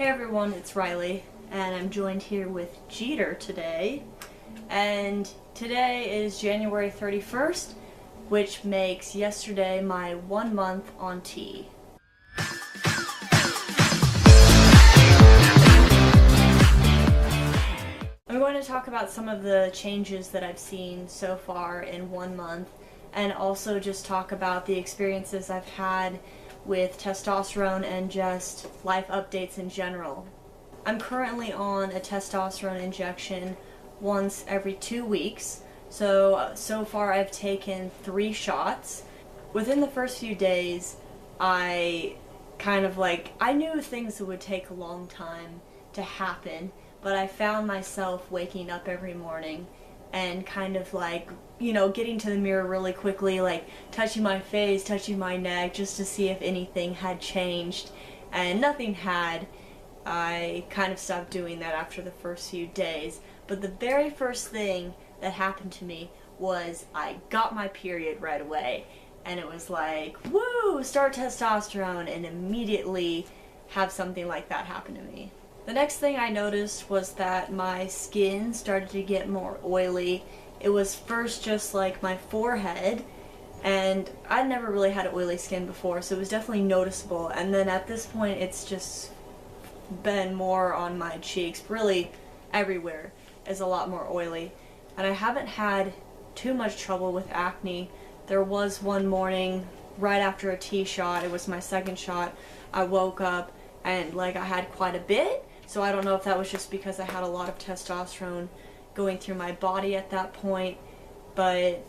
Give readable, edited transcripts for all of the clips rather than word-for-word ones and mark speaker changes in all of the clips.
Speaker 1: Hey everyone, it's Riley, and I'm joined here with Jeter today. And today is January 31st, which makes yesterday my 1 month on T. I'm going to talk about some of the changes that I've seen so far in 1 month, and also just talk about the experiences I've had with testosterone and just life updates in general. I'm currently on a testosterone injection once every 2 weeks, so far I've taken 3 shots. Within the first few days, I knew things would take a long time to happen, but I found myself waking up every morning and getting to the mirror really quickly, touching my face, touching my neck, just to see if anything had changed, and nothing had. I kind of stopped doing that after the first few days, but the very first thing that happened to me was I got my period right away, and it was like, woo, start testosterone, and immediately have something like that happen to me. The next thing I noticed was that my skin started to get more oily. It was first just like my forehead, and I'd never really had oily skin before, so it was definitely noticeable. And then at this point, it's just been more on my cheeks. Really, everywhere is a lot more oily. And I haven't had too much trouble with acne. There was one morning right after a T shot, it was my second shot, I woke up and I had quite a bit. So I don't know if that was just because I had a lot of testosterone going through my body at that point, but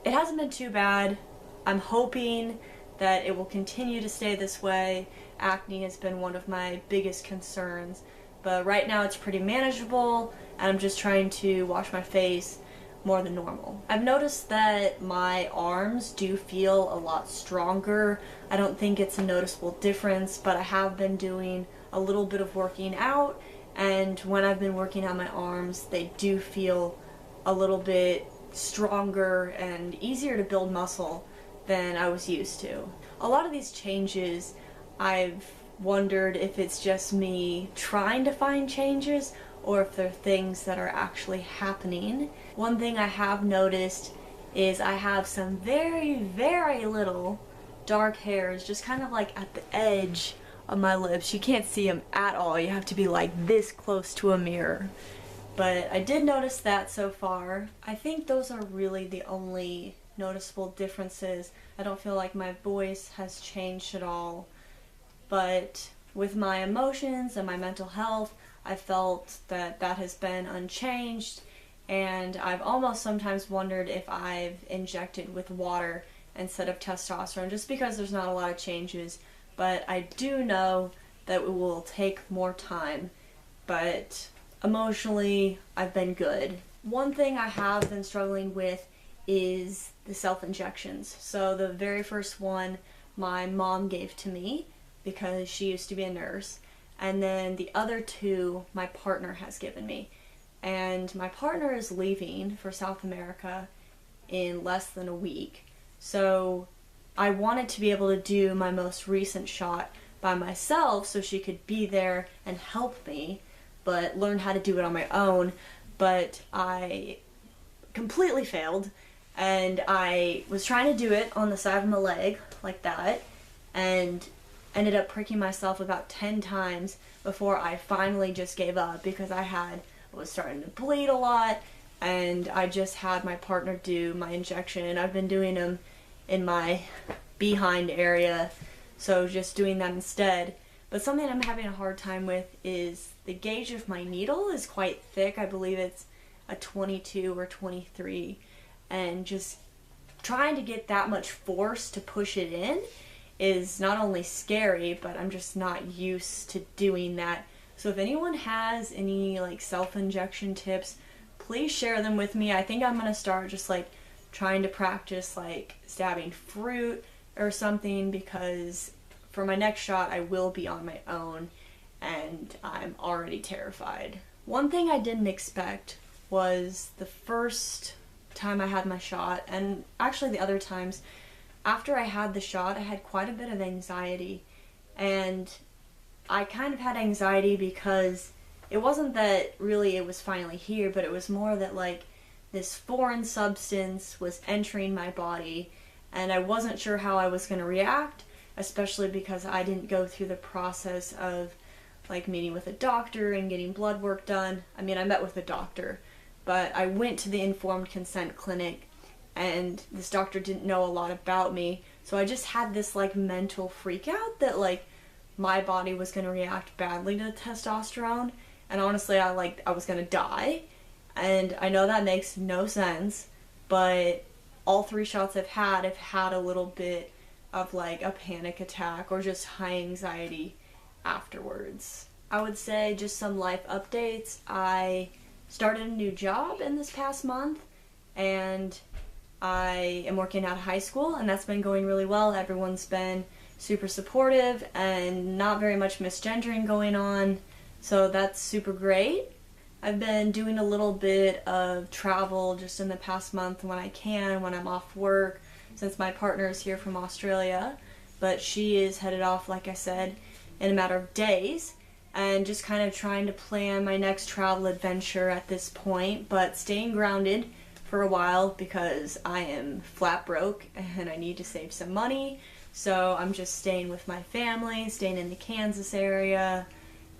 Speaker 1: it hasn't been too bad. I'm hoping that it will continue to stay this way. Acne has been one of my biggest concerns, but right now it's pretty manageable, and I'm just trying to wash my face more than normal. I've noticed that my arms do feel a lot stronger. I don't think it's a noticeable difference, but I have been doing a little bit of working out, and when I've been working on my arms, they do feel a little bit stronger and easier to build muscle than I was used to. A lot of these changes, I've wondered if it's just me trying to find changes or if they're things that are actually happening. One thing I have noticed is I have some very, very little dark hairs just kind of at the edge of my lips. You can't see them at all. You have to be this close to a mirror. But I did notice that so far. I think those are really the only noticeable differences. I don't feel like my voice has changed at all. But with my emotions and my mental health, I felt that that has been unchanged, and I've almost sometimes wondered if I've injected with water instead of testosterone, just because there's not a lot of changes. But I do know that it will take more time, but emotionally, I've been good. One thing I have been struggling with is the self-injections. So the very first one my mom gave to me because she used to be a nurse, and then the other 2 my partner has given me. And my partner is leaving for South America in less than a week, so I wanted to be able to do my most recent shot by myself so she could be there and help me, but learn how to do it on my own. But I completely failed, and I was trying to do it on the side of my leg like that, and ended up pricking myself about 10 times before I finally just gave up because I was starting to bleed a lot, and I just had my partner do my injection, and I've been doing them in my behind area, so just doing that instead. But something I'm having a hard time with is the gauge of my needle is quite thick. I believe it's a 22 or 23, and just trying to get that much force to push it in is not only scary, but I'm just not used to doing that. So if anyone has any self-injection tips, please share them with me. I think I'm gonna start just trying to practice stabbing fruit or something, because for my next shot I will be on my own and I'm already terrified. One thing I didn't expect was the first time I had my shot, and actually the other times, after I had the shot I had quite a bit of anxiety, and I kind of had anxiety because it wasn't that really it was finally here, but it was more that like this foreign substance was entering my body and I wasn't sure how I was going to react, especially because I didn't go through the process of like meeting with a doctor and getting blood work done. I mean, I met with a doctor, but I went to the informed consent clinic and this doctor didn't know a lot about me. So I just had this like mental freak out that like my body was going to react badly to the testosterone, and honestly I was going to die. And I know that makes no sense, but all 3 shots I've had a little bit of like a panic attack or just high anxiety afterwards. I would say just some life updates. I started a new job in this past month, and I am working out of high school, and that's been going really well. Everyone's been super supportive and not very much misgendering going on, so that's super great. I've been doing a little bit of travel just in the past month when I can, when I'm off work, since my partner is here from Australia, but she is headed off, like I said, in a matter of days, and just kind of trying to plan my next travel adventure at this point, but staying grounded for a while because I am flat broke and I need to save some money. So I'm just staying with my family, staying in the Kansas area,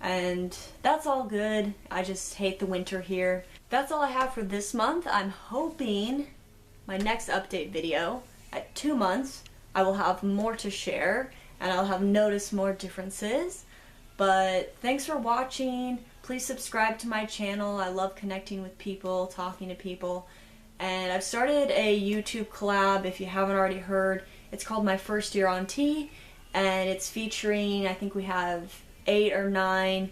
Speaker 1: and that's all good. I just hate the winter here. That's all I have for this month. I'm hoping my next update video at 2 months I will have more to share and I'll have noticed more differences. But thanks for watching. Please subscribe to my channel. I love connecting with people, talking to people. And I've started a YouTube collab, if you haven't already heard. It's called My First Year on T, and it's featuring, I think we have 8 or 9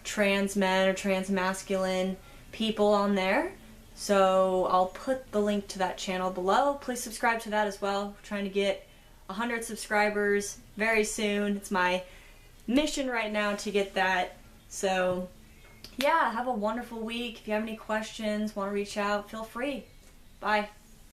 Speaker 1: trans men or trans masculine people on there. So I'll put the link to that channel below. Please subscribe to that as well. We're trying to get 100 subscribers very soon. It's my mission right now to get that. So yeah, have a wonderful week. If you have any questions, want to reach out, feel free. Bye.